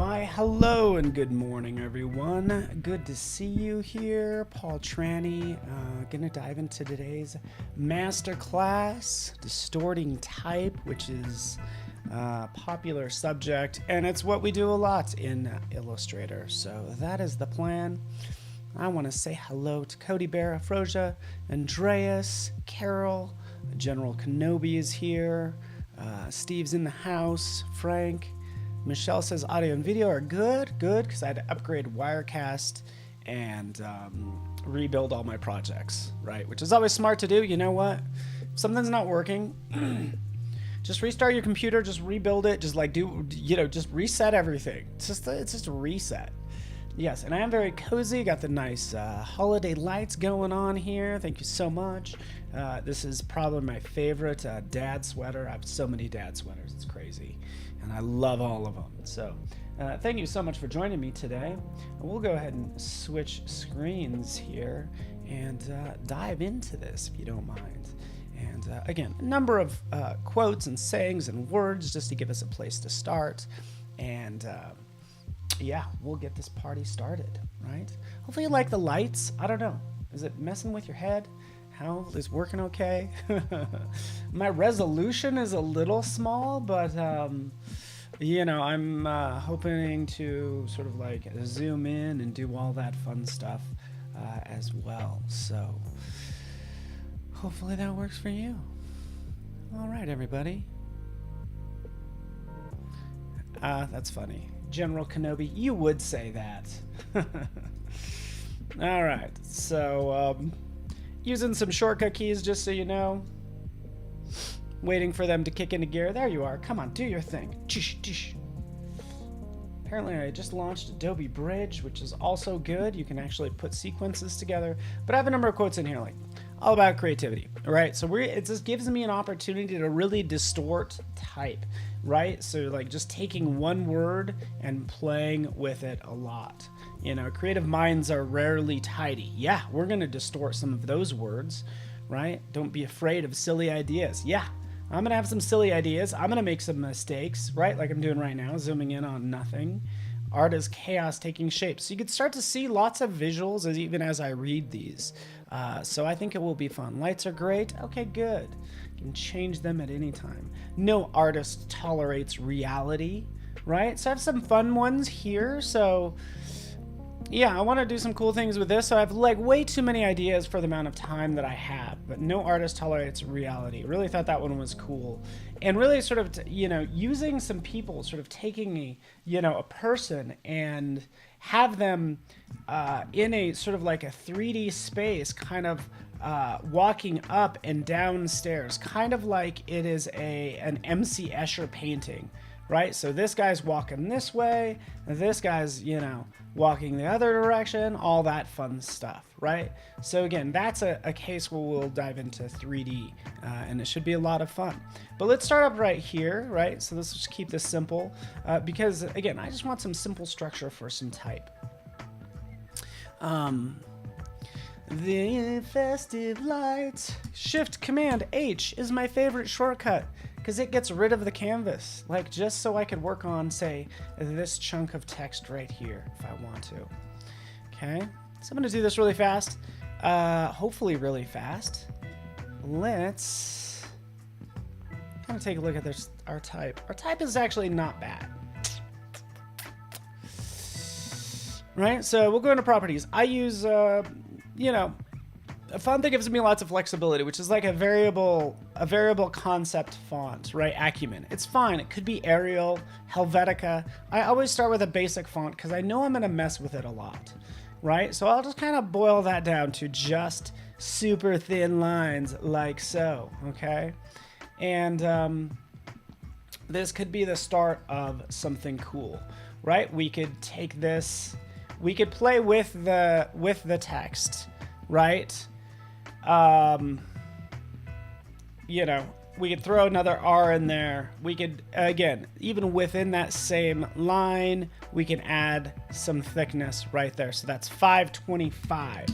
Why, hello and good morning, everyone. Good to see you here. Paul Tranny, gonna dive into today's masterclass, Distorting Type, which is a popular subject, and it's what we do a lot in Illustrator. So that is the plan. I want to say hello to Cody Bear, Afrosia, Andreas, Carol, General Kenobi is here, Steve's in the house, Frank. Michelle says audio and video are good, because I had to upgrade Wirecast and rebuild all my projects, right? Which is always smart to do. You know what? If something's not working, just restart your computer, just rebuild it, just just reset everything. It's just a reset. Yes, and I am very cozy. Got the nice holiday lights going on here. Thank you so much. This is probably my favorite dad sweater. I have so many dad sweaters. It's crazy. And I love all of them. So thank you so much for joining me today. And we'll go ahead and switch screens here and dive into this, if you don't mind. And again, a number of quotes and sayings and words just to give us a place to start. And yeah, we'll get this party started, right? Hopefully you like the lights. I don't know. Is it messing with your head? How is working okay? My resolution is a little small, but you know, I'm hoping to sort of like zoom in and do all that fun stuff as well. So hopefully that works for you. All right, everybody. That's funny. General Kenobi, you would say that. All right, so using some shortcut keys, just so you know. Waiting for them to kick into gear. There you are. Come on, do your thing. Tish, tish. Apparently, I just launched Adobe Bridge, which is also good. You can actually put sequences together. But I have a number of quotes in here, like all about creativity. All right, so it just gives me an opportunity to really distort type, right? So like just taking one word and playing with it a lot. You know, creative minds are rarely tidy. Yeah, we're going to distort some of those words, right? Don't be afraid of silly ideas. Yeah, I'm going to have some silly ideas. I'm going to make some mistakes, right? Like I'm doing right now, zooming in on nothing. Art is chaos taking shape. So you can start to see lots of visuals even as I read these. So I think it will be fun. Lights are great. Okay, good. You can change them at any time. No artist tolerates reality, right? So I have some fun ones here. So yeah, I want to do some cool things with this. So I have like way too many ideas for the amount of time that I have, but no artist tolerates reality. Really thought that one was cool. And really sort of, using some people, sort of taking a person and have them in a sort of like a 3D space, kind of walking up and down stairs, kind of like it is an MC Escher painting. Right, so this guy's walking this way, this guy's, walking the other direction, all that fun stuff, right? So again, that's a case where we'll dive into 3D, and it should be a lot of fun. But let's start up right here, right? So let's just keep this simple, because again, I just want some simple structure for some type. The festive lights. Shift Command H is my favorite shortcut, because it gets rid of the canvas, like just so I could work on, say, this chunk of text right here if I want to. Okay, so I'm going to do this really fast, hopefully really fast. Let's kind of take a look at our type. Our type is actually not bad. Right, so we'll go into properties. I use, a font that gives me lots of flexibility, which is like a variable concept font, right? Acumen. It's fine. It could be Arial, Helvetica. I always start with a basic font because I know I'm going to mess with it a lot, right? So I'll just kind of boil that down to just super thin lines like so, okay? And this could be the start of something cool, right? We could take this, we could play with the text, right? We could throw another R in there. We could, again, even within that same line, we can add some thickness right there. So that's 525,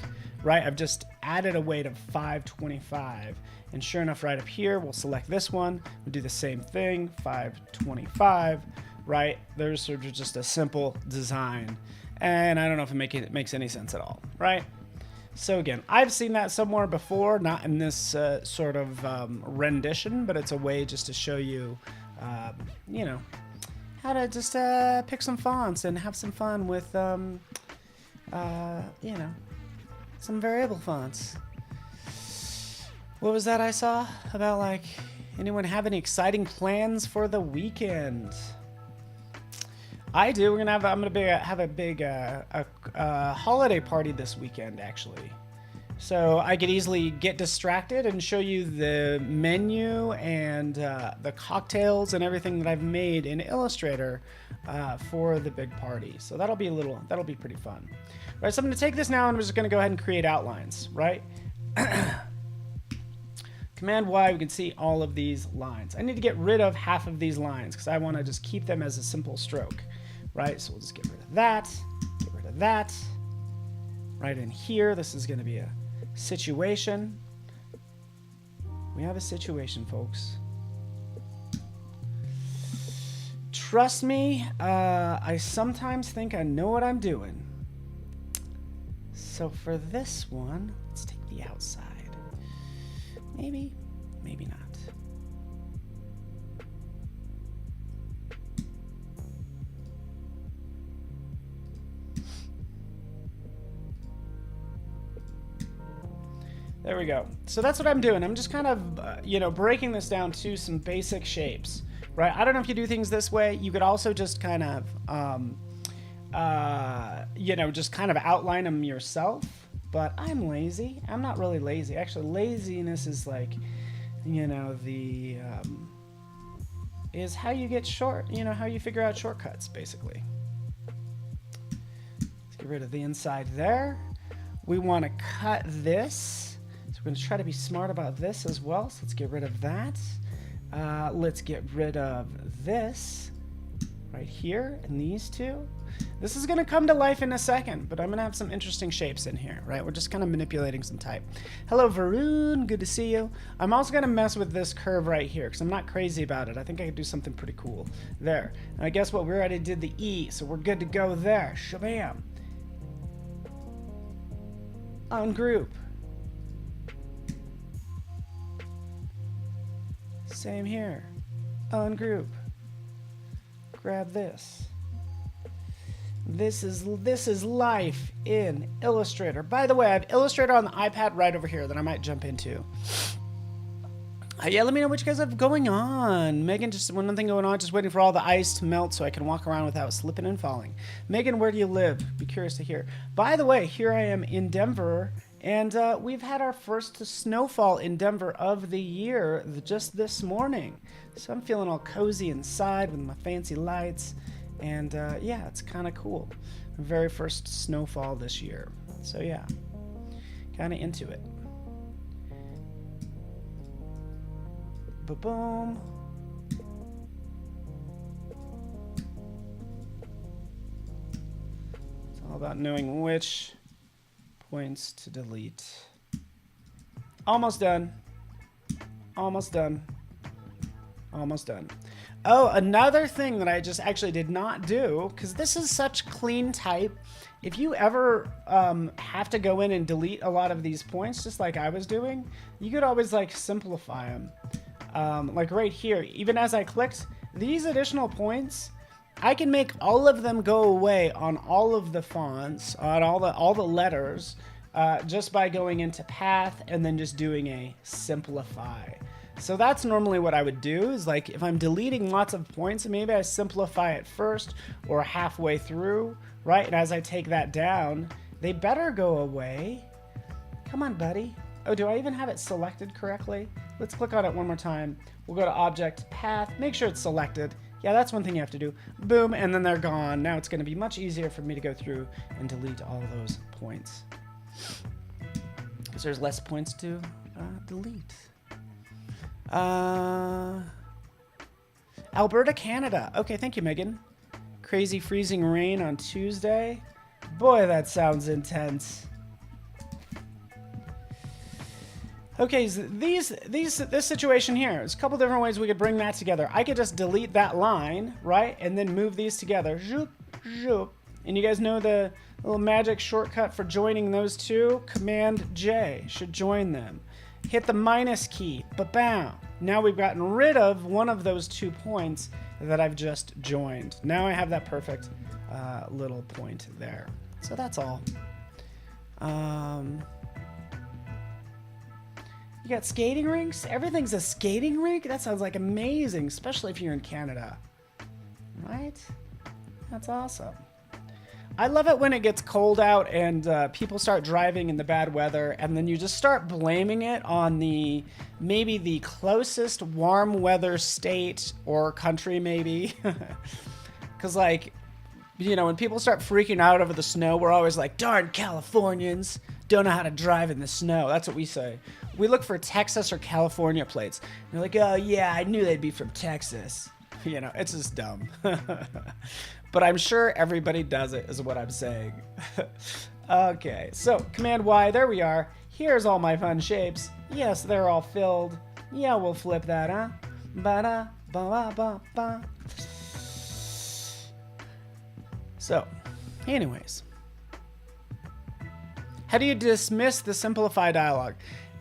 right? I've just added a weight of 525. And sure enough, right up here, we'll select this one. We'll do the same thing, 525. right? There's sort of just a simple design. And I don't know if it makes any sense at all, right? So again, I've seen that somewhere before, not in this sort of rendition, but it's a way just to show you, you know, how to just pick some fonts and have some fun with, you know, some variable fonts. What was that I saw about, like, anyone have any exciting plans for the weekend? I do. I'm gonna have a big holiday party this weekend, actually. So I could easily get distracted and show you the menu and the cocktails and everything that I've made in Illustrator for the big party. So that'll be pretty fun. All right, so I'm gonna take this now and we're just gonna go ahead and create outlines, right? Command Y, we can see all of these lines. I need to get rid of half of these lines because I want to just keep them as a simple stroke, right? So we'll just get rid of that, get rid of that. Right in here, this is going to be a situation. We have a situation, folks. Trust me, I sometimes think I know what I'm doing. So for this one, let's take the outside. Maybe, maybe not. There we go. So that's what I'm doing. I'm just kind of, you know, breaking this down to some basic shapes, right? I don't know if you do things this way. You could also just kind of, you know, just kind of outline them yourself. But I'm lazy. I'm not really lazy. Actually, laziness is like, you know, is how you get you know, how you figure out shortcuts, basically. Let's get rid of the inside there. We want to cut this. So we're going to try to be smart about this as well. So let's get rid of that. Let's get rid of this right here and these two. This is going to come to life in a second, but I'm going to have some interesting shapes in here, right? We're just kind of manipulating some type. Hello, Varun. Good to see you. I'm also going to mess with this curve right here because I'm not crazy about it. I think I could do something pretty cool there. And I guess what we already did the E, so we're good to go there. Shabam. Ungroup. Same here. Ungroup. Grab this. This is life in Illustrator. By the way, I have Illustrator on the iPad right over here that I might jump into. Yeah, let me know what you guys have going on. Megan, just one thing going on, just waiting for all the ice to melt so I can walk around without slipping and falling. Megan, where do you live? Be curious to hear. By the way, here I am in Denver, and we've had our first snowfall in Denver of the year just this morning. So I'm feeling all cozy inside with my fancy lights. And yeah, it's kind of cool. Very first snowfall this year. So yeah, kind of into it. Ba-boom. It's all about knowing which points to delete. Almost done. Almost done. Almost done. Oh, another thing that I just actually did not do, because this is such clean type, if you ever have to go in and delete a lot of these points, just like I was doing, you could always like simplify them. Like right here, even as I clicked, these additional points, I can make all of them go away on all of the fonts, on all the letters, just by going into path and then just doing a simplify. So that's normally what I would do, is like if I'm deleting lots of points, maybe I simplify it first or halfway through, right? And as I take that down, they better go away. Come on, buddy. Oh, do I even have it selected correctly? Let's click on it one more time. We'll go to Object, Path, make sure it's selected. Yeah, that's one thing you have to do. Boom, and then they're gone. Now it's going to be much easier for me to go through and delete all those points, because there's less points to delete. Alberta, Canada. Okay, thank you, Megan. Crazy freezing rain on Tuesday. Boy, that sounds intense. Okay, so this situation here, there's a couple different ways we could bring that together. I could just delete that line, right? And then move these together. Zoop, zoop. And you guys know the little magic shortcut for joining those two? Command J should join them. Hit the minus key, ba-bam. Now we've gotten rid of one of those 2 points that I've just joined. Now I have that perfect little point there. So that's all. You got skating rinks? Everything's a skating rink? That sounds like amazing, especially if you're in Canada. Right? That's awesome. I love it when it gets cold out and people start driving in the bad weather, and then you just start blaming it on maybe the closest warm weather state or country, maybe. Because, like, you know, when people start freaking out over the snow, we're always like, darn Californians don't know how to drive in the snow. That's what we say. We look for Texas or California plates. They're like, oh yeah, I knew they'd be from Texas. You know, it's just dumb. But I'm sure everybody does it, is what I'm saying. Okay, so Command Y, there we are. Here's all my fun shapes. Yes, they're all filled. Yeah, we'll flip that, huh? Ba-da, ba-ba-ba-ba. So, anyways. How do you dismiss the simplify dialog?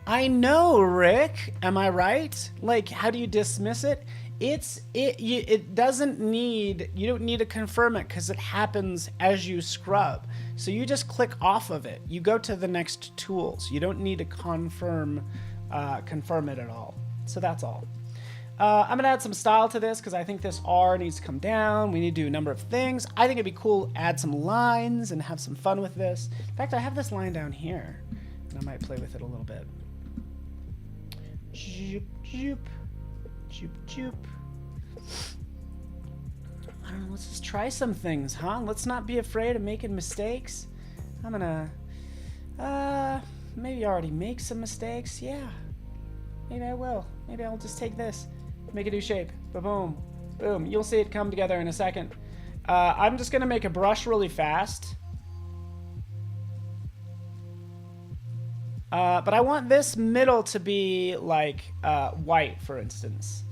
I know, Rick. Am I right? Like, how do you dismiss it? It doesn't need, you don't need to confirm it because it happens as you scrub. So you just click off of it. You go to the next tools. You don't need to confirm it at all. So that's all. I'm gonna add some style to this because I think this R needs to come down. We need to do a number of things. I think it'd be cool to add some lines and have some fun with this. In fact, I have this line down here and I might play with it a little bit. Joop, joop. Joop, joop. I don't know, let's just try some things, huh? Let's not be afraid of making mistakes. I'm gonna, maybe already make some mistakes. Yeah, maybe I will. Maybe I'll just take this, make a new shape. Ba-boom, boom. You'll see it come together in a second. I'm just gonna make a brush really fast. But I want this middle to be like white, for instance.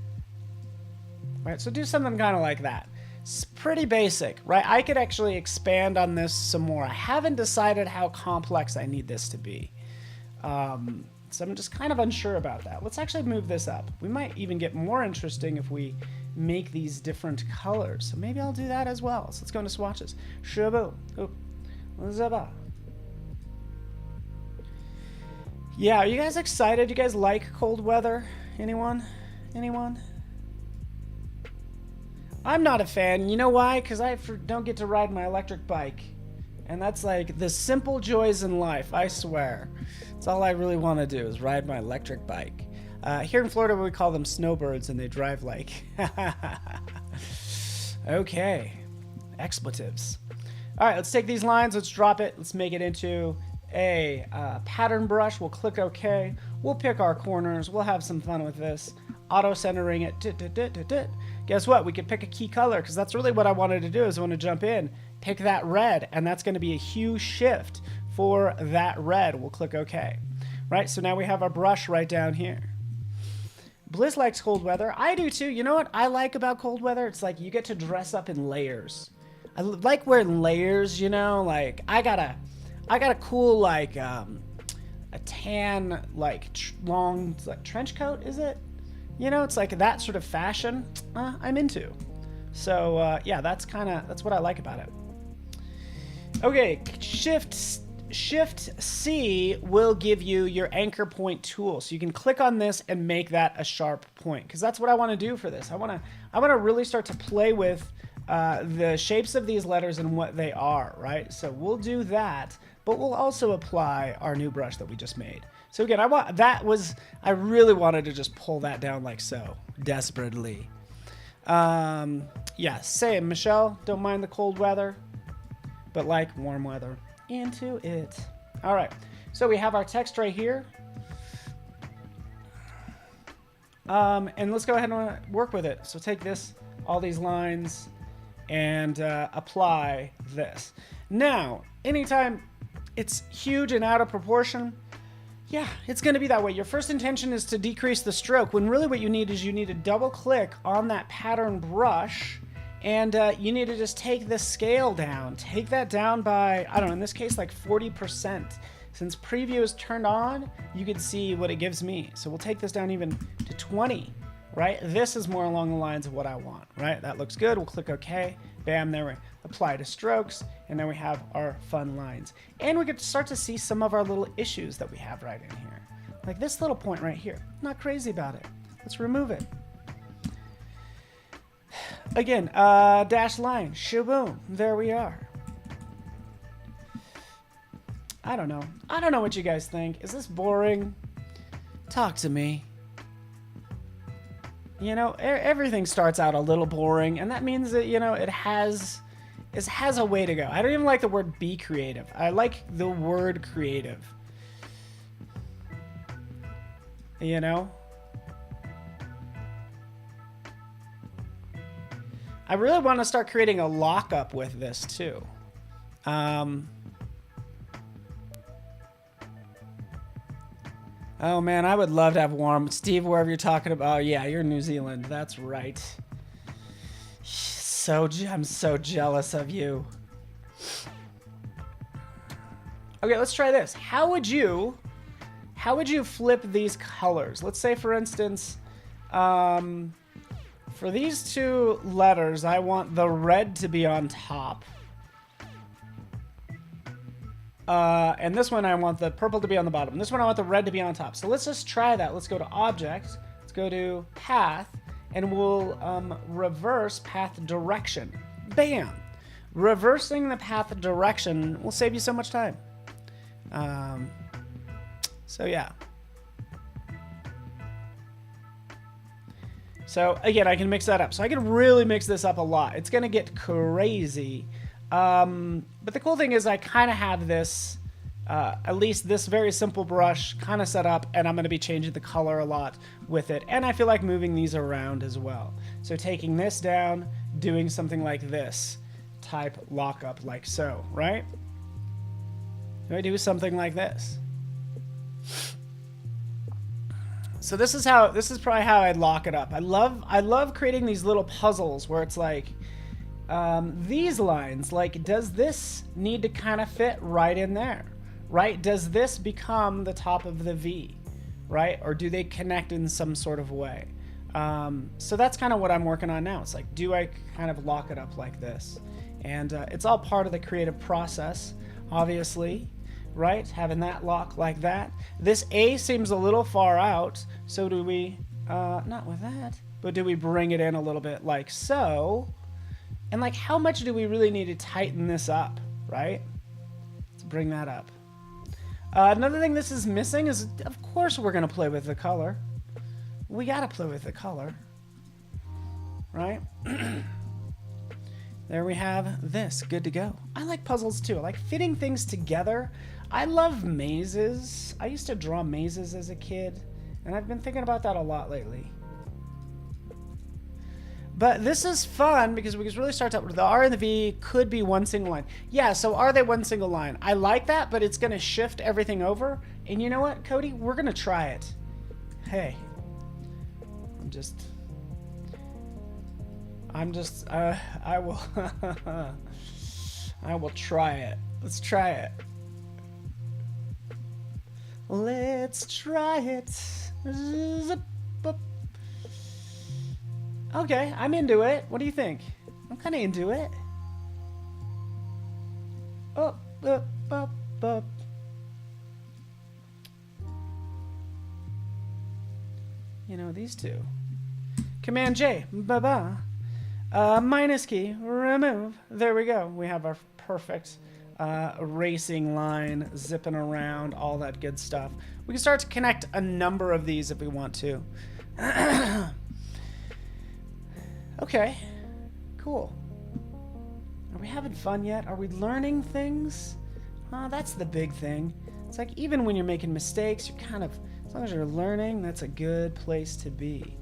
Right, so do something kind of like that. It's pretty basic, right? I could actually expand on this some more. I haven't decided how complex I need this to be. So I'm just kind of unsure about that. Let's actually move this up. We might even get more interesting if we make these different colors. So maybe I'll do that as well. So let's go into swatches. Shabu. Zaba. Yeah, are you guys excited? You guys like cold weather? Anyone? Anyone? I'm not a fan. You know why? Because I don't get to ride my electric bike. And that's like the simple joys in life, I swear. That's all I really want to do is ride my electric bike. Here in Florida, we call them snowbirds, and they drive like... Okay. Expletives. All right, let's take these lines. Let's drop it. Let's make it into a pattern brush. We'll click OK. We'll pick our corners. We'll have some fun with this. Auto-centering it. Guess what? We could pick a key color because that's really what I wanted to do is I want to jump in, pick that red, and that's going to be a hue shift for that red. We'll click OK. Right, so now we have our brush right down here. Bliss likes cold weather. I do too. You know what I like about cold weather? It's like you get to dress up in layers. I like wearing layers, you know? Like, I got a cool, like, a tan, like, long, like, trench coat, is it? You know, it's like that sort of fashion I'm into. So, yeah, that's what I like about it. Okay, Shift C will give you your anchor point tool. So you can click on this and make that a sharp point. Because that's what I want to do for this. I want to really start to play with the shapes of these letters and what they are, right? So we'll do that, but we'll also apply our new brush that we just made. So again, I really wanted to just pull that down like so, desperately. Yeah, same, Michelle, don't mind the cold weather, but like warm weather. Into it. All right, so we have our text right here. And let's go ahead and work with it. So take this, all these lines, and apply this. Now, anytime it's huge and out of proportion, Yeah, it's going to be that way. Your first intention is to decrease the stroke, when really what you need is you need to double click on that pattern brush, and you need to just take the scale down. Take that down by, I don't know, in this case, like 40%. Since preview is turned on, you can see what it gives me. So we'll take this down even to 20, right? This is more along the lines of what I want, right? That looks good. We'll click OK. Bam, there we apply to strokes, and then we have our fun lines. And we get to start to see some of our little issues that we have right in here. Like this little point right here. Not crazy about it. Let's remove it. Again, dash line, shaboom, there we are. I don't know. I don't know what you guys think. Is this boring? Talk to me. You know, everything starts out a little boring, and that means that, you know, it has a way to go. I don't even like the word be creative. I like the word creative. You know? I really want to start creating a lockup with this too. Oh man, I would love to have warm. Steve, wherever you're talking about, oh, yeah, you're in New Zealand. That's right. I'm so jealous of you. Okay, let's try this. How would you flip these colors? Let's say, for instance, for these two letters, I want the red to be on top. And this one, I want the purple to be on the bottom. This one, I want the red to be on top. So let's just try that. Let's go to Object. Let's go to Path. And we'll reverse path direction. Bam! Reversing the path direction will save you so much time. So yeah. So again, I can mix that up. So I can really mix this up a lot. It's going to get crazy. But the cool thing is I kind of have this, at least this very simple brush kind of set up, and I'm going to be changing the color a lot with it. And I feel like moving these around as well. So taking this down, doing something like this, type lockup like so, right? Do I do something like this? So this is probably how I'd lock it up. I love creating these little puzzles where it's like, these lines, like, does this need to kind of fit right in there, right? Does this become the top of the V, right? Or do they connect in some sort of way? So that's kind of what I'm working on now. It's like, do I kind of lock it up like this? And it's all part of the creative process, obviously, right? Having that lock like that. This A seems a little far out, so do we, not with that, but do we bring it in a little bit like so? And like, how much do we really need to tighten this up, right? Let's bring that up. Another thing this is missing is, of course, we're going to play with the color. We got to play with the color, right? There we have this, good to go. I like puzzles too. I like fitting things together. I love mazes. I used to draw mazes as a kid, and I've been thinking about that a lot lately. But this is fun because we can really start out with the R and the V could be one single line. Yeah, so are they one single line? I like that, but it's going to shift everything over. And you know what, Cody? We're going to try it. Hey. I will, I will try it. Let's try it. Let's try it. Okay, I'm into it. What do you think? I'm kind of into it. Up, up, up, up. You know, these two. Command J, ba-ba. Minus key, remove. There we go. We have our perfect racing line, zipping around, all that good stuff. We can start to connect a number of these if we want to. Okay, cool. Are we having fun yet? Are we learning things? That's the big thing. It's like, even when you're making mistakes, you're kind of, as long as you're learning, that's a good place to be,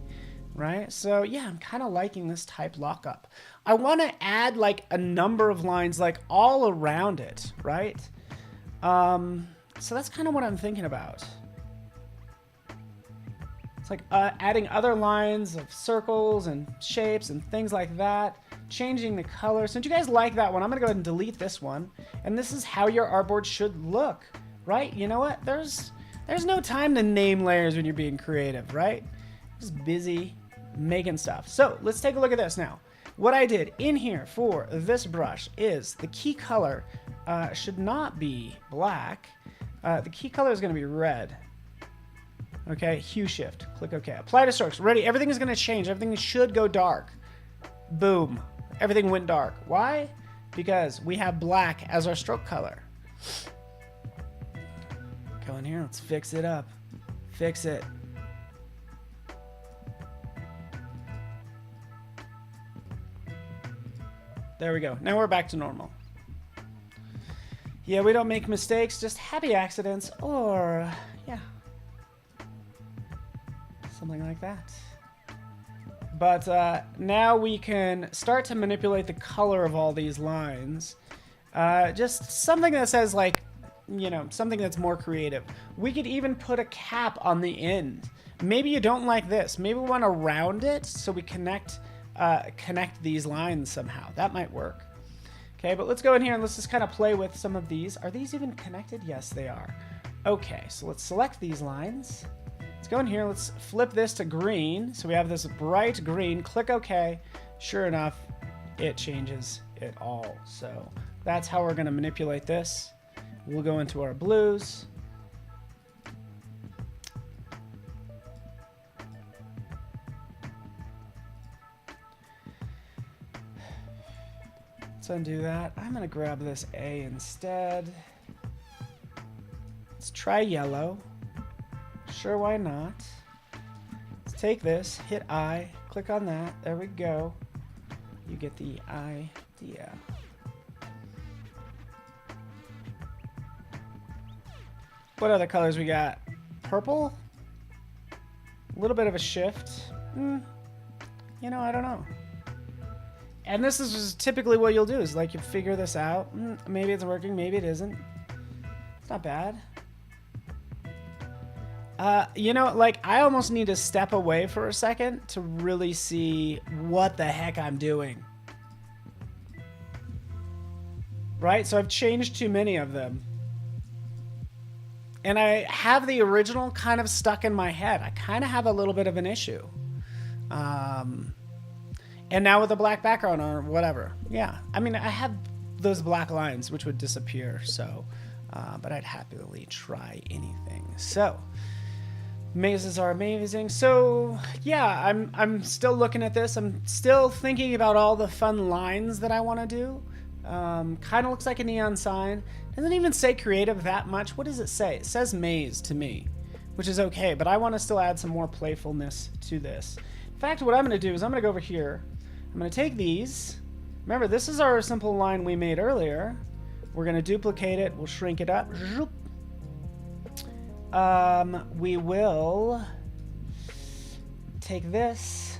right? So yeah, I'm kind of liking this type lockup. I want to add like a number of lines like all around it, right? So that's kind of what I'm thinking about. It's like adding other lines of circles and shapes and things like that. Changing the color. Since you guys like that one, I'm going to go ahead and delete this one. And this is how your artboard should look, right? You know what? There's no time to name layers when you're being creative, right? Just busy making stuff. So let's take a look at this now. What I did in here for this brush is the key color should not be black. The key color is going to be red. Okay, hue shift, click OK. Apply to strokes, ready, everything is gonna change, everything should go dark. Boom, everything went dark. Why? Because we have black as our stroke color. Go in here, let's fix it up. Fix it. There we go, now we're back to normal. Yeah, we don't make mistakes, just happy accidents, or, yeah. Something like that. But now we can start to manipulate the color of all these lines. Just something that says, like, you know, something that's more creative. We could even put a cap on the end. Maybe you don't like this. Maybe we want to round it so we connect these lines somehow. That might work. Okay, but let's go in here and let's just kind of play with some of these. Are these even connected? Yes, they are. Okay, so let's select these lines. Let's go in here, let's flip this to green. So we have this bright green, click OK. Sure enough, it changes it all. So that's how we're gonna manipulate this. We'll go into our blues. Let's undo that. I'm gonna grab this A instead. Let's try yellow. Sure, why not? Let's take this, hit I, click on that, there we go. You get the idea. What other colors we got? Purple? A little bit of a shift. You know, I don't know. And this is just typically what you'll do, is like you figure this out. Maybe it's working, maybe it isn't. It's not bad. You know, like, I almost need to step away for a second to really see what the heck I'm doing. Right? So I've changed too many of them. And I have the original kind of stuck in my head. I kind of have a little bit of an issue. And now with a black background or whatever. Yeah. I mean, I have those black lines, which would disappear. So, but I'd happily try anything. So... mazes are amazing. So yeah, I'm still looking at this. I'm still thinking about all the fun lines that I want to do. Kind of looks like a neon sign. Doesn't even say creative that much. What does it say? It says maze to me, which is okay, but I want to still add some more playfulness to this. In fact, what I'm going to do is I'm going to go over here. I'm going to take these. Remember, this is our simple line we made earlier. We're going to duplicate it. We'll shrink it up. We will take this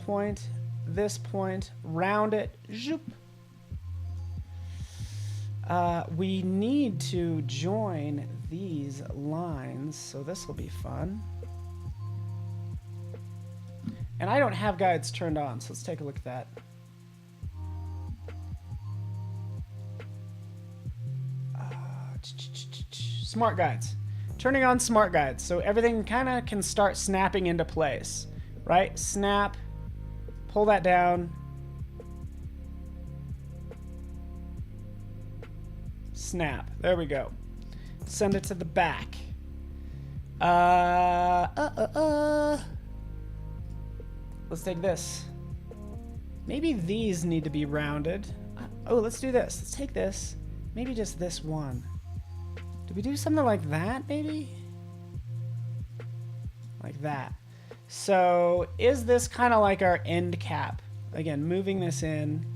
point, round it, zoop. We need to join these lines, so this will be fun. And I don't have guides turned on, so let's take a look at that. Smart guides. Turning on smart guides, so everything kind of can start snapping into place, right? Snap, pull that down, snap. There we go. Send it to the back. Let's take this. Maybe these need to be rounded. Oh, let's do this. Let's take this. Maybe just this one. Do we do something like that, maybe? Like that. So, is this kind of like our end cap? Again, moving this in.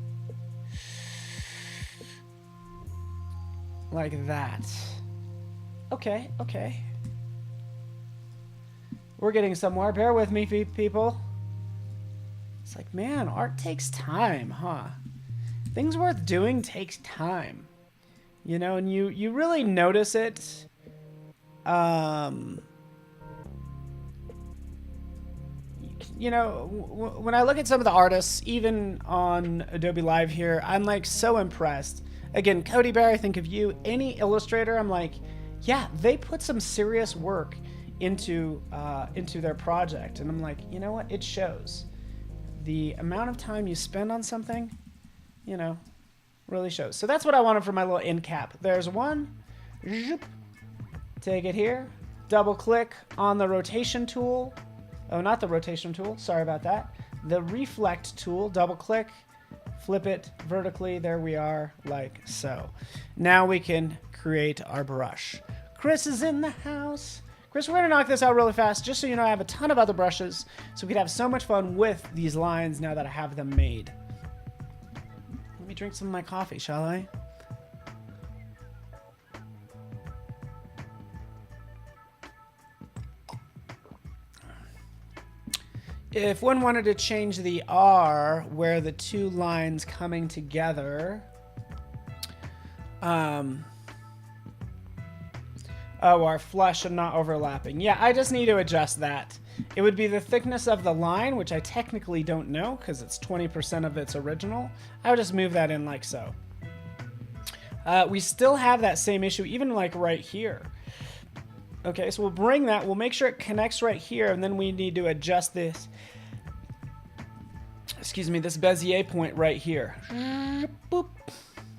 Like that. Okay, okay. We're getting somewhere. Bear with me, people. It's like, man, art takes time, huh? Things worth doing takes time. You know, and you really notice it you know, when I look at some of the artists, even on Adobe Live here, I'm like so impressed. Again, Cody Bear, I think of you. Any illustrator, I'm like, yeah, they put some serious work into their project, and I'm like, you know what? It shows. The amount of time you spend on something, you know, really shows. So that's what I wanted for my little end cap. There's one. Take it here. Double click on the rotation tool. Oh, not the rotation tool. Sorry about that. The reflect tool. Double click. Flip it vertically. There we are, like so. Now we can create our brush. Chris is in the house. Chris, we're going to knock this out really fast. Just so you know, I have a ton of other brushes, so we could have so much fun with these lines now that I have them made. Let me drink some of my coffee, shall I? If one wanted to change the R where the two lines coming together, are flush and not overlapping. Yeah, I just need to adjust that. It would be the thickness of the line, which I technically don't know because it's 20% of its original. I would just move that in like so. We still have that same issue, even like right here. Okay, so we'll bring that, we'll make sure it connects right here, and then we need to adjust this, excuse me, this Bezier point right here. Boop.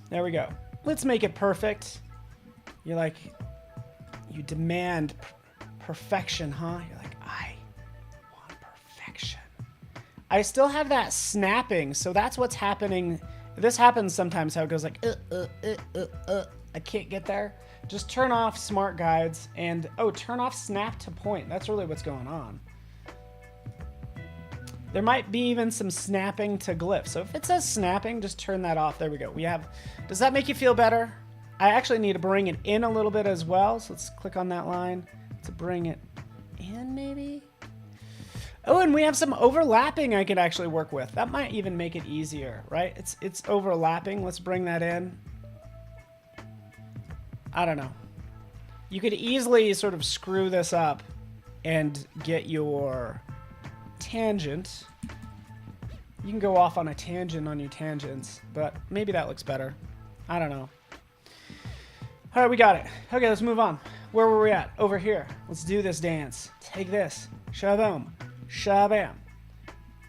There we go. Let's make it perfect. You're like, you demand perfection, huh? You're like, I want perfection. I still have that snapping, so that's what's happening. This happens sometimes, how it goes like, I can't get there. Just turn off smart guides and, oh, turn off snap to point. That's really what's going on. There might be even some snapping to glyph. So if it says snapping, just turn that off. There we go. We have, does that make you feel better? I actually need to bring it in a little bit as well. So let's click on that line to bring it in maybe. Oh, and we have some overlapping I could actually work with. That might even make it easier, right? It's overlapping. Let's bring that in. I don't know. You could easily sort of screw this up and get your tangent. You can go off on a tangent on your tangents, but maybe that looks better. I don't know. All right, we got it. Okay, let's move on. Where were we at? Over here. Let's do this dance. Take this. Shaboom. Shabam.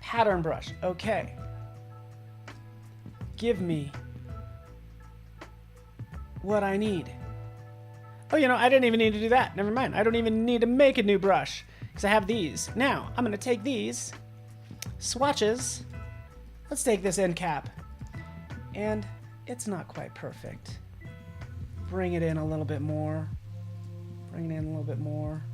Pattern brush. Okay. Give me what I need. Oh, you know, I didn't even need to do that. Never mind. I don't even need to make a new brush because I have these. Now, I'm going to take these swatches. Let's take this end cap. And it's not quite perfect. Bring it in a little bit more. Bring it in a little bit more.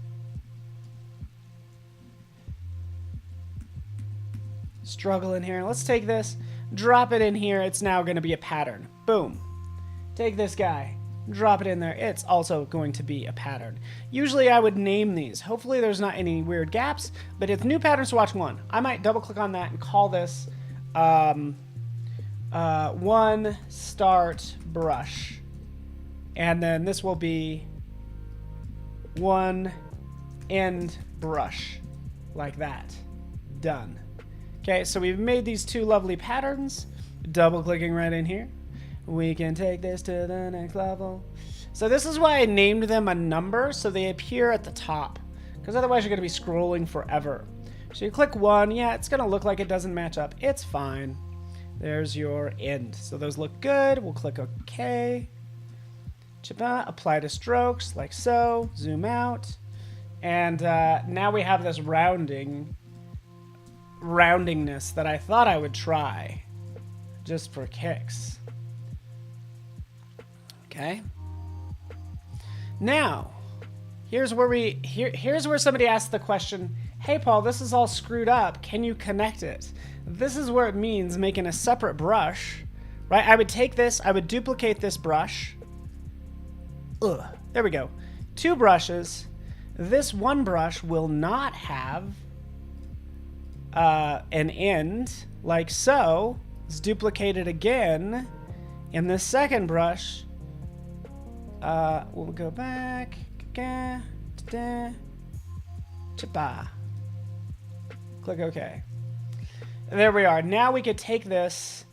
Struggle in here. Let's take this, drop it in here. It's now going to be a pattern. Boom. Take this guy. Drop it in there. It's also going to be a pattern. Usually I would name these. Hopefully there's not any weird gaps, but it's new pattern swatch 1. I might double click on that and call this one start brush. And then this will be one end brush, like that. Done. Okay, so we've made these two lovely patterns. Double clicking right in here. We can take this to the next level. So this is why I named them a number, so they appear at the top. Because otherwise you're going to be scrolling forever. So you click 1, yeah, it's going to look like it doesn't match up. It's fine. There's your end. So those look good. We'll click OK. Apply to strokes, like so. Zoom out. And now we have this roundingness that I thought I would try. Just for kicks. Okay. Now, here's where somebody asked the question, hey Paul, this is all screwed up. Can you connect it? This is where it means making a separate brush, right? I would take this, I would duplicate this brush. There we go. 2 brushes. This one brush will not have an end, like so. Let's duplicate it again. In the second brush, we'll go back. Click Click OK. There we are. Now we could take this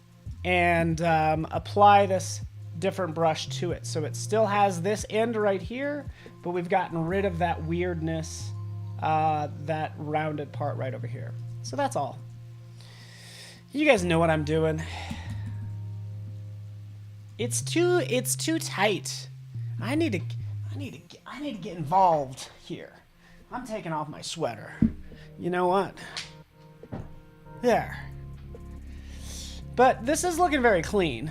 and apply this different brush to it. So it still has this end right here, but we've gotten rid of that weirdness, that rounded part right over here. So that's all. You guys know what I'm doing. It's too tight. I need to get involved here. I'm taking off my sweater. You know what? There. But this is looking very clean.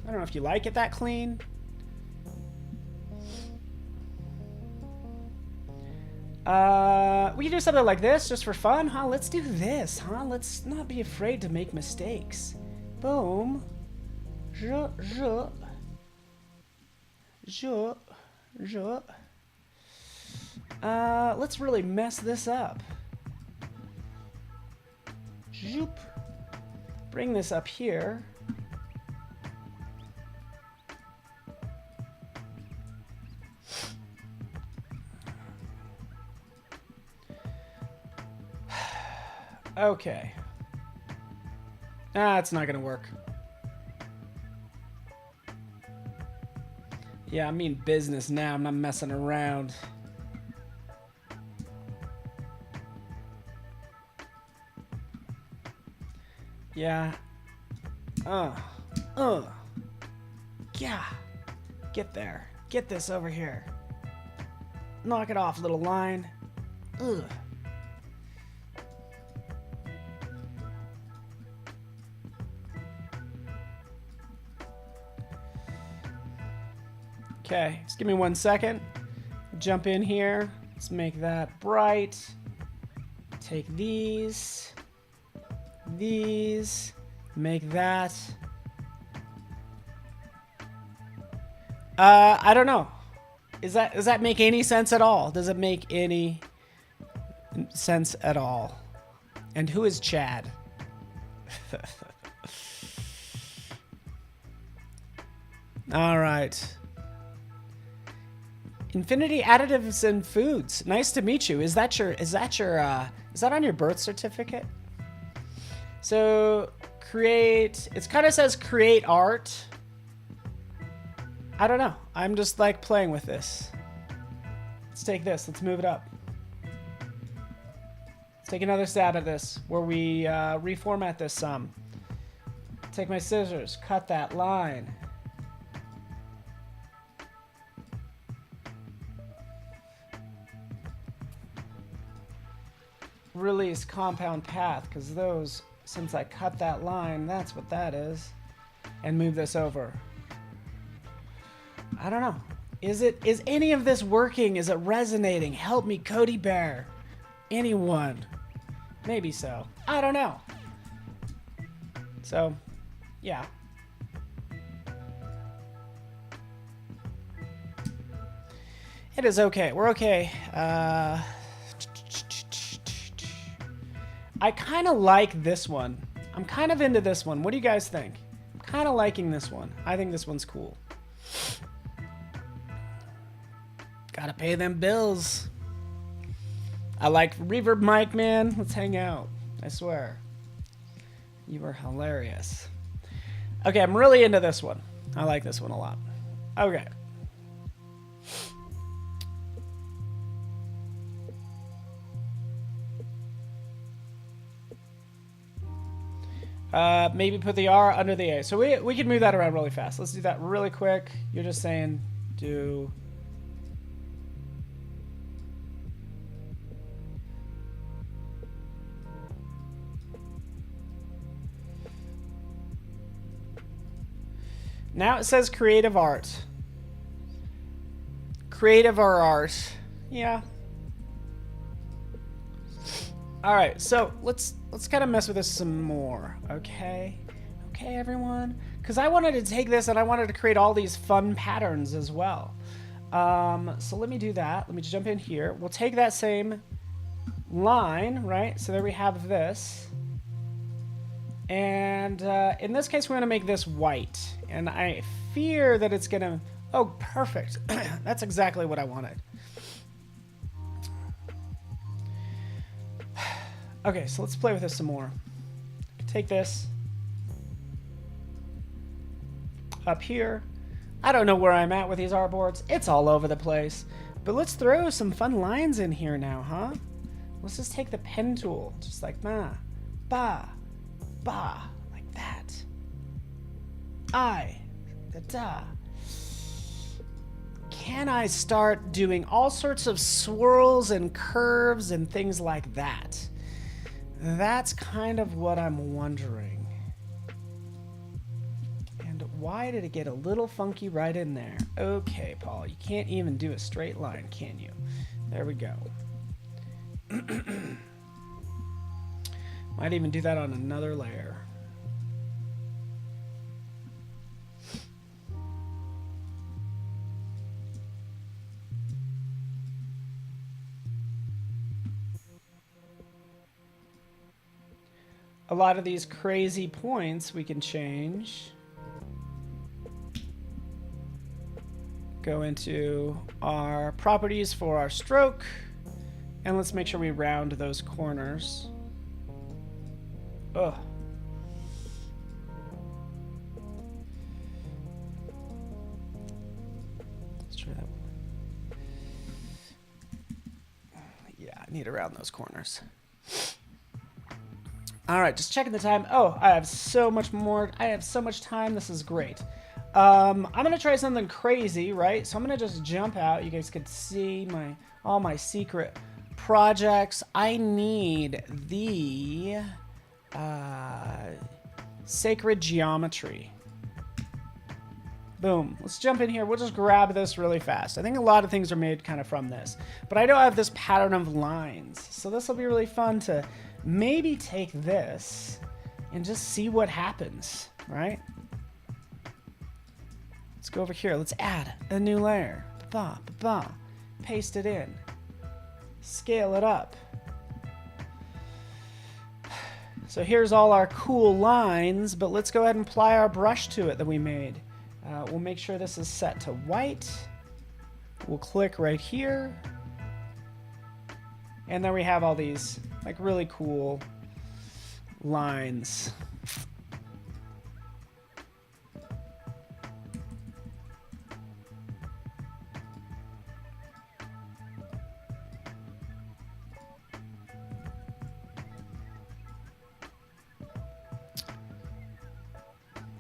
I don't know if you like it that clean. We can do something like this just for fun, huh? Let's do this, huh? Let's not be afraid to make mistakes. Boom. Let's really mess this up. Zoop. Bring this up here. Okay. It's not gonna work. Yeah, I mean business now. I'm not messing around. Yeah. Yeah. Get there. Get this over here. Knock it off, little line. Ugh. Okay, just give me 1 second. Jump in here. Let's make that bright. Take these. These. Make that. I don't know. Does that make any sense at all? Does it make any sense at all? And who is Chad? All right. Infinity Additives and Foods. Nice to meet you. Is that on your birth certificate? So create, it kind of says create art. I don't know. I'm just like playing with this. Let's take this. Let's move it up. Let's take another stab at this where we reformat this some. Take my scissors, cut that line. Release compound path, because those, since I cut that line, that's what that is. And move this over. I don't know. Is any of this working? Is it resonating? Help me, Cody Bear. Anyone? Maybe so. I don't know. So, yeah. It is okay. We're okay. I kind of like this one. I'm kind of into this one. What do you guys think? I'm kind of liking this one. I think this one's cool. Gotta pay them bills. I like Reverb Mike, man. Let's hang out. I swear. You were hilarious. Okay, I'm really into this one. I like this one a lot. Okay. Maybe put the R under the A. So we can move that around really fast. Let's do that really quick. You're just saying do... Now it says creative art. Creative or art. Yeah. All right, so let's kind of mess with this some more, okay? Okay, everyone? Because I wanted to take this and I wanted to create all these fun patterns as well. So let me do that. Let me jump in here. We'll take that same line, right? So there we have this. And in this case, we're going to make this white. And I fear that it's going to... Oh, perfect. That's exactly what I wanted. Okay, so let's play with this some more. Take this up here. I don't know where I'm at with these artboards. It's all over the place. But let's throw some fun lines in here now, huh? Let's just take the pen tool. Just like ma, ba, ba, like that. I, da, da. Can I start doing all sorts of swirls and curves and things like that? That's kind of what I'm wondering. And why did it get a little funky right in there? Okay, Paul, you can't even do a straight line, can you? There we go. Might even do that on another layer. A lot of these crazy points we can change. Go into our properties for our stroke. And let's make sure we round those corners. Ugh. Let's try that one. Yeah, I need to round those corners. All right, just checking the time. Oh, I have so much more. I have so much time. This is great. I'm going to try something crazy, right? So I'm going to just jump out. You guys could see all my secret projects. I need the sacred geometry. Boom. Let's jump in here. We'll just grab this really fast. I think a lot of things are made kind of from this. But I know I have this pattern of lines. So this will be really fun to maybe take this and just see what happens, right? Let's go over here. Let's add a new layer. Ba, ba, ba. Paste it in. Scale it up. So here's all our cool lines, but let's go ahead and apply our brush to it that we made. We'll make sure this is set to white. We'll click right here. And then we have all these like really cool lines.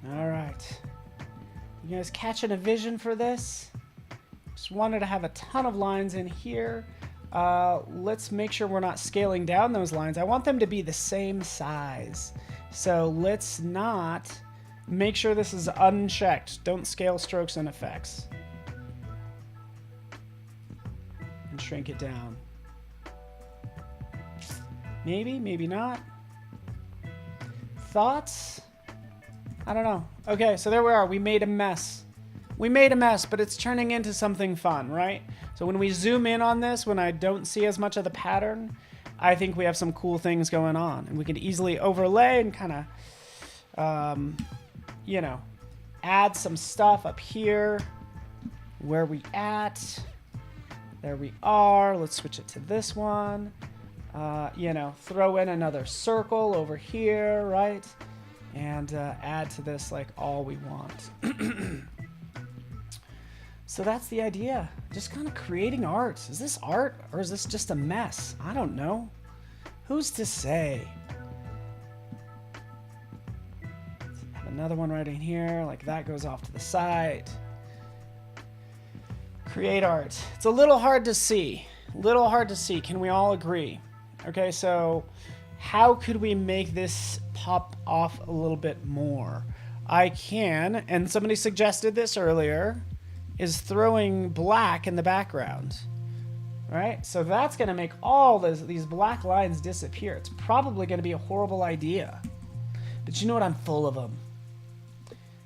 All right. You guys catching a vision for this? Just wanted to have a ton of lines in here. Let's make sure we're not scaling down those lines. I want them to be the same size. So let's not make sure this is unchecked. Don't scale strokes and effects. And shrink it down. Maybe, maybe not. Thoughts? I don't know. Okay, so there we are. We made a mess. We made a mess, but it's turning into something fun, right? So when we zoom in on this, when I don't see as much of the pattern, I think we have some cool things going on. And we can easily overlay and kind of, you know, add some stuff up here. Where we at? There we are. Let's switch it to this one. You know, throw in another circle over here, right? And add to this like all we want. So that's the idea. Just kind of creating art. Is this art or is this just a mess? I don't know. Who's to say? Have another one right in here. Like that goes off to the side. Create art. It's a little hard to see. Little hard to see. Can we all agree? Okay, so how could we make this pop off a little bit more? I can, and somebody suggested this earlier, is throwing black in the background. Right? So that's going to make all these black lines disappear. It's probably going to be a horrible idea. But you know what? I'm full of them.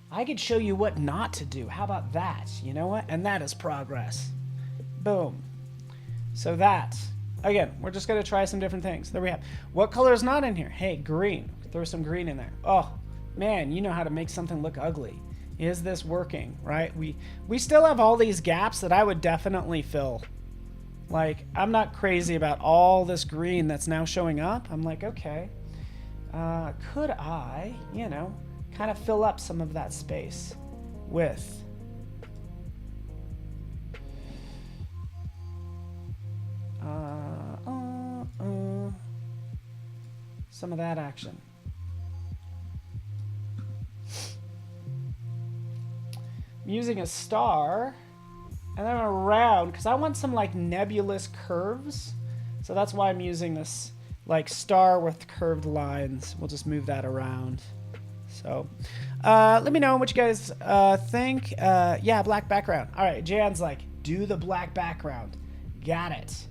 I could show you what not to do. How about that? You know what? And that is progress. Boom. So that. Again, we're just going to try some different things. There we have. What color is not in here? Hey, green. Throw some green in there. Oh, man, you know how to make something look ugly. Is this working, right? We still have all these gaps that I would definitely fill. Like, I'm not crazy about all this green that's now showing up. I'm like, okay, could I, you know, kind of fill up some of that space with some of that action. I'm using a star and then around because I want some like nebulous curves. So that's why I'm using this like star with curved lines. We'll just move that around. So let me know what you guys think. Yeah, black background. All right, Jan's like, do the black background. Got it.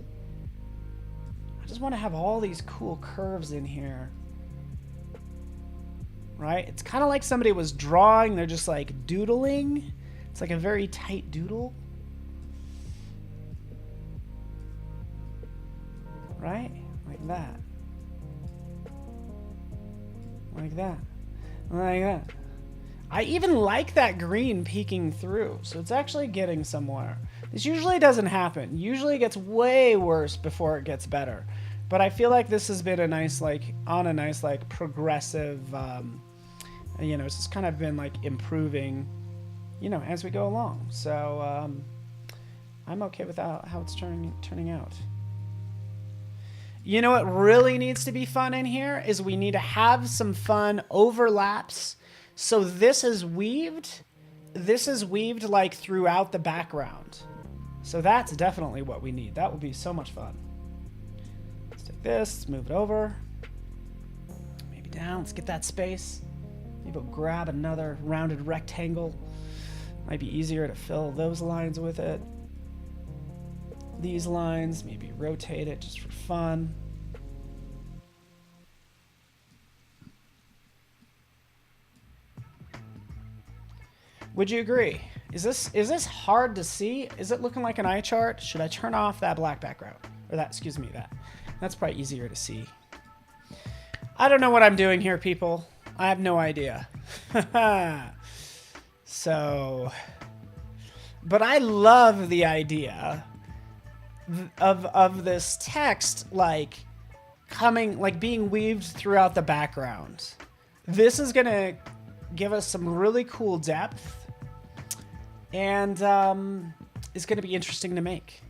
I just want to have all these cool curves in here. Right? It's kind of like somebody was drawing. They're just like doodling. It's like a very tight doodle. Right? Like that. Like that. Like that. I even like that green peeking through. So it's actually getting somewhere. This usually doesn't happen. Usually it gets way worse before it gets better. But I feel like this has been a nice, like, on a nice, like, progressive, you know, it's just kind of been, like, improving, you know, as we go along. So I'm okay with how it's turning out. You know what really needs to be fun in here is we need to have some fun overlaps. So this is weaved like throughout the background. So that's definitely what we need. That will be so much fun. Let's take this, let's move it over. Maybe down, let's get that space. Maybe we'll grab another rounded rectangle. Might be easier to fill those lines with it. These lines, maybe rotate it just for fun. Would you agree? Is this hard to see? Is it looking like an eye chart? Should I turn off that black background? Or that, excuse me, that's probably easier to see. I don't know what I'm doing here, people. I have no idea. So, but I love the idea of this text like coming, like being weaved throughout the background. This is gonna give us some really cool depth, and it's gonna be interesting to make.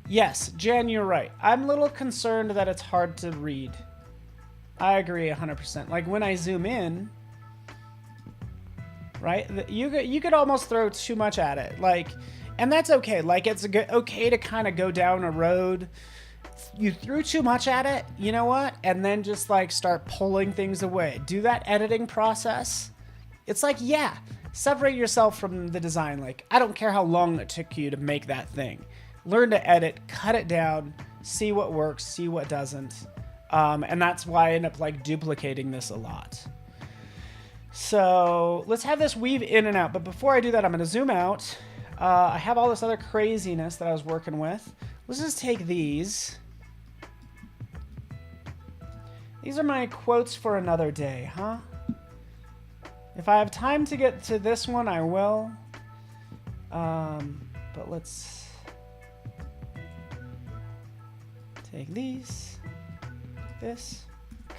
Yes, Jen, you're right. I'm a little concerned that it's hard to read. I agree 100%. Like when I zoom in, right? You could almost throw too much at it, like. And that's okay. Like, it's okay to kind of go down a road. You threw too much at it, you know what? And then just, like, start pulling things away. Do that editing process. It's like, yeah, separate yourself from the design. Like, I don't care how long it took you to make that thing. Learn to edit, cut it down, see what works, see what doesn't. And that's why I end up, like, duplicating this a lot. So let's have this weave in and out. But before I do that, I'm going to zoom out. I have all this other craziness that I was working with. Let's just take these. These are my quotes for another day, huh? If I have time to get to this one, I will. But let's take these, this,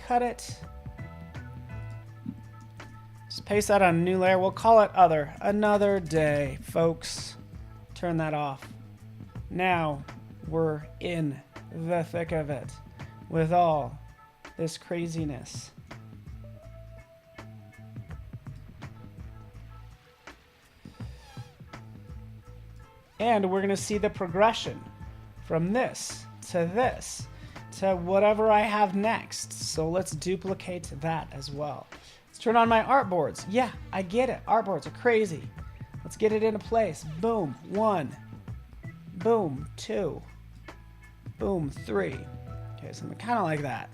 cut it. Just paste that on a new layer. We'll call it other. Another day, folks. Turn that off. Now we're in the thick of it with all this craziness. And we're going to see the progression from this to whatever I have next. So let's duplicate that as well. Turn on my artboards. Yeah, I get it. Artboards are crazy. Let's get it into place. Boom, 1. Boom, 2. Boom, 3. Okay, something kind of like that.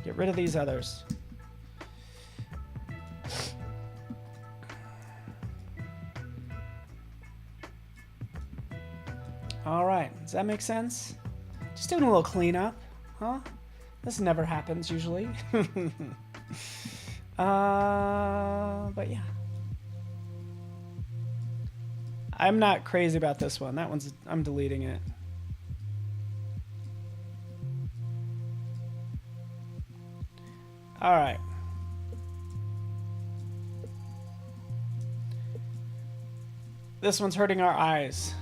Get rid of these others. All right, does that make sense? Just doing a little cleanup, huh? This never happens usually. But yeah. I'm not crazy about this one. That one's, I'm deleting it. All right. This one's hurting our eyes.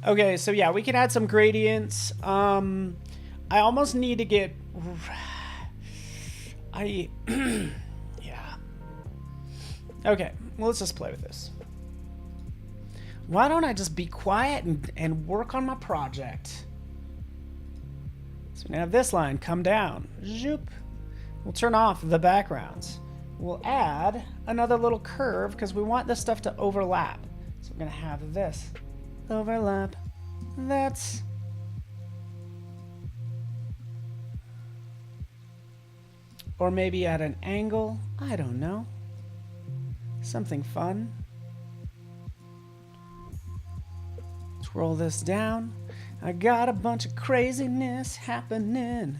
Okay, so yeah, we can add some gradients. I almost need to get... yeah. Okay, well, let's just play with this. Why don't I just be quiet and work on my project? So we have this line come down. Zoop. We'll turn off the backgrounds. We'll add another little curve because we want this stuff to overlap. So we're going to have this overlap. That's... Or maybe at an angle. I don't know. Something fun. Scroll this down. I got a bunch of craziness happening.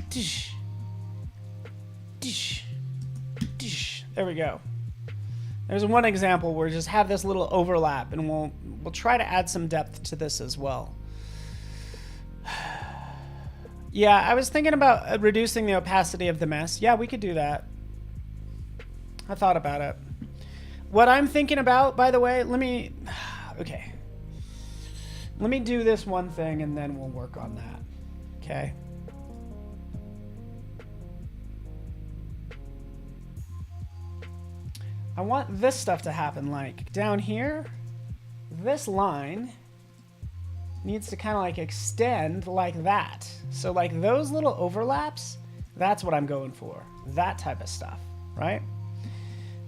Dish. Dish. Dish. There we go. There's one example where we just have this little overlap, and we'll try to add some depth to this as well. Yeah, I was thinking about reducing the opacity of the mess. Yeah, we could do that. I thought about it. What I'm thinking about, by the way, let me... Okay. Let me do this one thing, and then we'll work on that. Okay? I want this stuff to happen, like, down here, this line needs to kind of like extend like that. So like those little overlaps, that's what I'm going for. That type of stuff, right?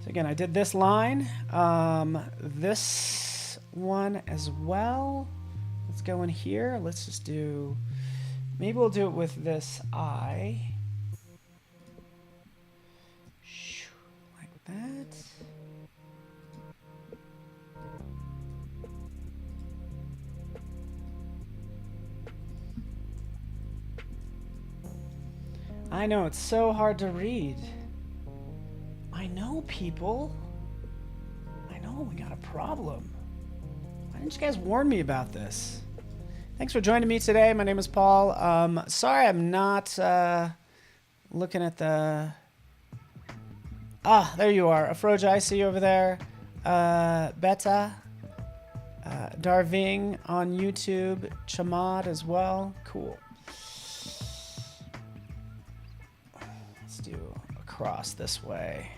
So again, I did this line, this one as well. Let's go in here. Let's just do, maybe we'll do it with this eye. Like that. I know, it's so hard to read. I know, people. I know, we got a problem. Why didn't you guys warn me about this? Thanks for joining me today. My name is Paul. Sorry I'm not looking at the... Ah, there you are. Afroja, I see you over there. Beta. Darving on YouTube. Chamad as well. Cool. Do across this way.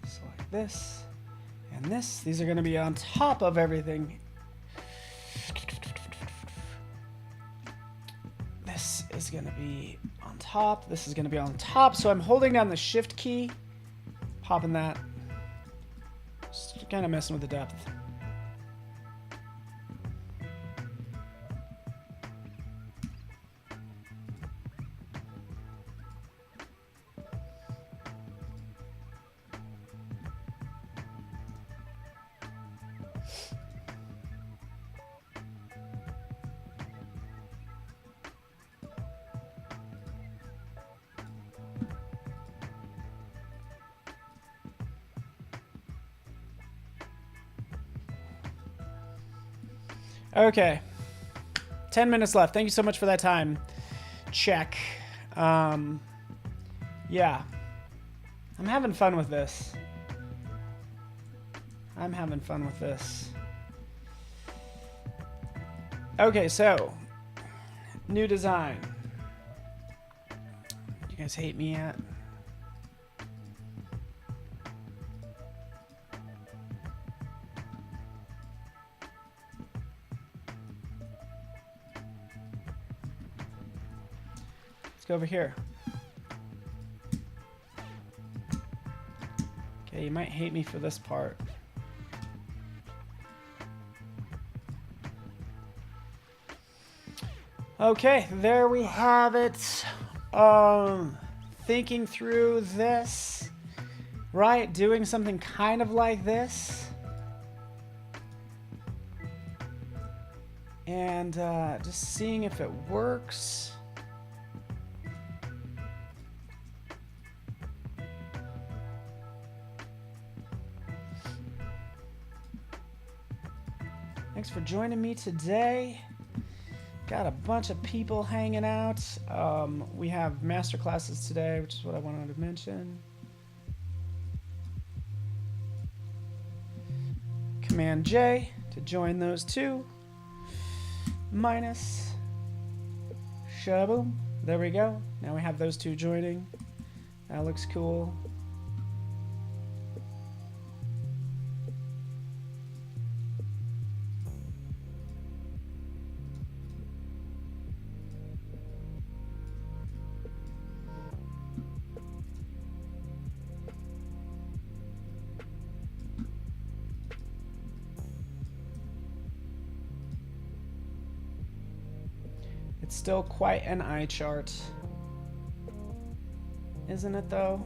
So like this and this. These are going to be on top of everything. This is going to be on top. This is going to be on top. So I'm holding down the shift key, popping that. Just kind of messing with the depth. Okay. 10 minutes left. Thank you so much for that time. Check. Yeah. I'm having fun with this. I'm having fun with this. Okay, so. New design. You guys hate me yet? Go over here. Okay, you might hate me for this part. Okay, there we have it. Thinking through this, right? Doing something kind of like this. And just seeing if it works. Thanks for joining me today. Got a bunch of people hanging out. We have master classes today, which is what I wanted to mention. Command J to join those two. Minus. Shaboom. There we go. Now we have those two joining. That looks cool. It's still quite an eye chart, isn't it though?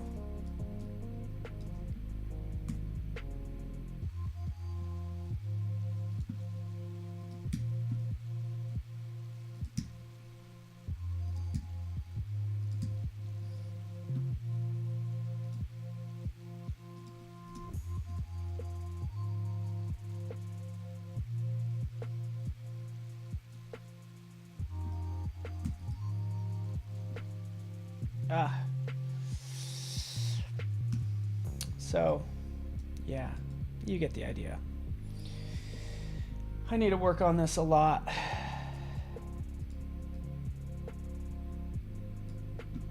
So, yeah, you get the idea. I need to work on this a lot.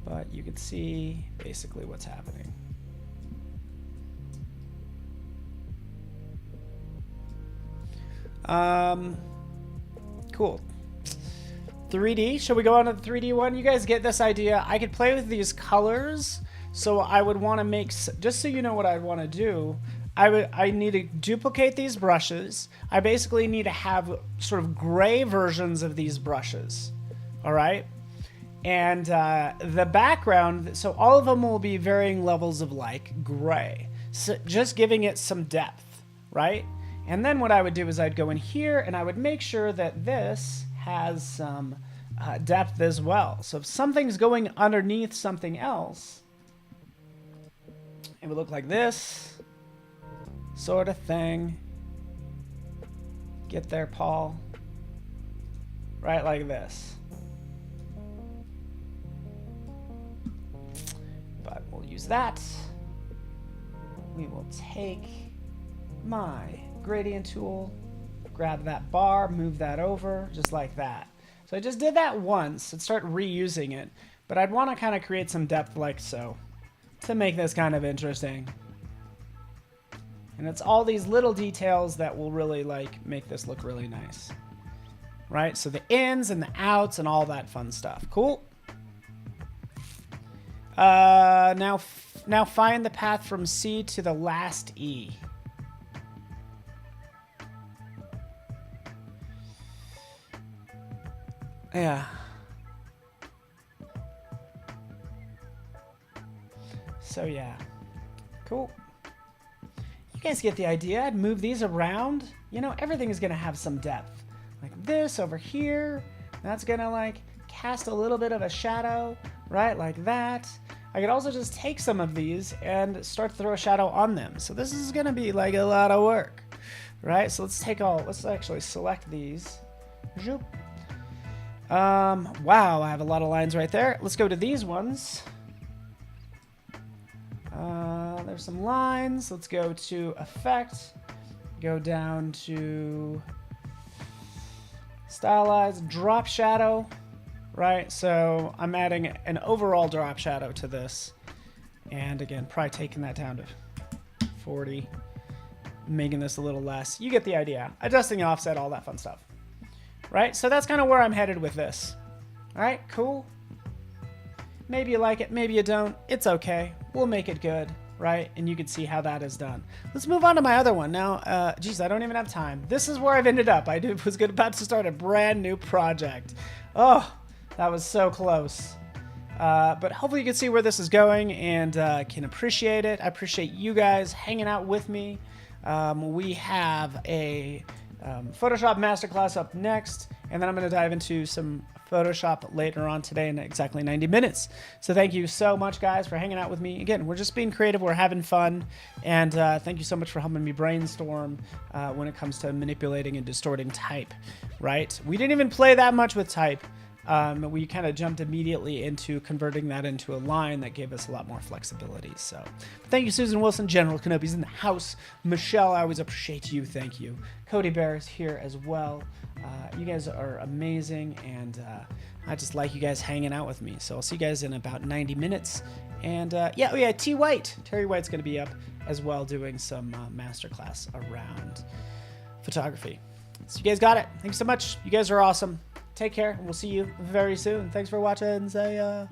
But you can see basically what's happening. Cool. 3D, shall we go on to the 3D one? You guys get this idea. I could play with these colors, so I would want to make, just so you know what I'd want to do, I need to duplicate these brushes. I basically need to have sort of gray versions of these brushes, all right? And the background, so all of them will be varying levels of like gray, so just giving it some depth, right? And then what I would do is I'd go in here and I would make sure that this has some depth as well. So if something's going underneath something else, it would look like this sort of thing. Get there, Paul. Right, like this. But we'll use that. We will take my gradient tool, grab that bar, move that over, just like that. So I just did that once and start reusing it, but I'd want to kind of create some depth like so to make this kind of interesting. And it's all these little details that will really like make this look really nice. Right? So the ins and the outs and all that fun stuff. Cool. Now find the path from C to the last E. Yeah. So yeah. Cool. You guys get the idea. I'd move these around. You know, everything is going to have some depth. Like this over here. That's going to like cast a little bit of a shadow, right? Like that. I could also just take some of these and start to throw a shadow on them. So this is going to be like a lot of work, right? So let's actually select these. Zoop. Wow, I have a lot of lines right there. Let's go to these ones. There's some lines. Let's go to Effect. Go down to Stylize, Drop Shadow. Right, so I'm adding an overall drop shadow to this. And again, probably taking that down to 40. Making this a little less. You get the idea. Adjusting offset, all that fun stuff. Right? So that's kind of where I'm headed with this. All right, cool. Maybe you like it, maybe you don't. It's okay. We'll make it good, right? And you can see how that is done. Let's move on to my other one now. Geez, I don't even have time. This is where I've ended up. I was about to start a brand new project. Oh, that was so close. But hopefully you can see where this is going and can appreciate it. I appreciate you guys hanging out with me. We have a Photoshop masterclass up next, and then I'm going to dive into some Photoshop later on today in exactly 90 minutes. So thank you so much, guys, for hanging out with me. Again, we're just being creative. We're having fun. And thank you so much for helping me brainstorm when it comes to manipulating and distorting type, right? We didn't even play that much with type. We kind of jumped immediately into converting that into a line that gave us a lot more flexibility. So thank you, Susan Wilson. General Kenobi's in the house. Michelle, I always appreciate you. Thank you. Cody Bear is here as well. You guys are amazing, and I just like you guys hanging out with me. So I'll see you guys in about 90 minutes. And yeah, T. White. Terry White's going to be up as well doing some masterclass around photography. So you guys got it. Thanks so much. You guys are awesome. Take care, and we'll see you very soon. Thanks for watching. Say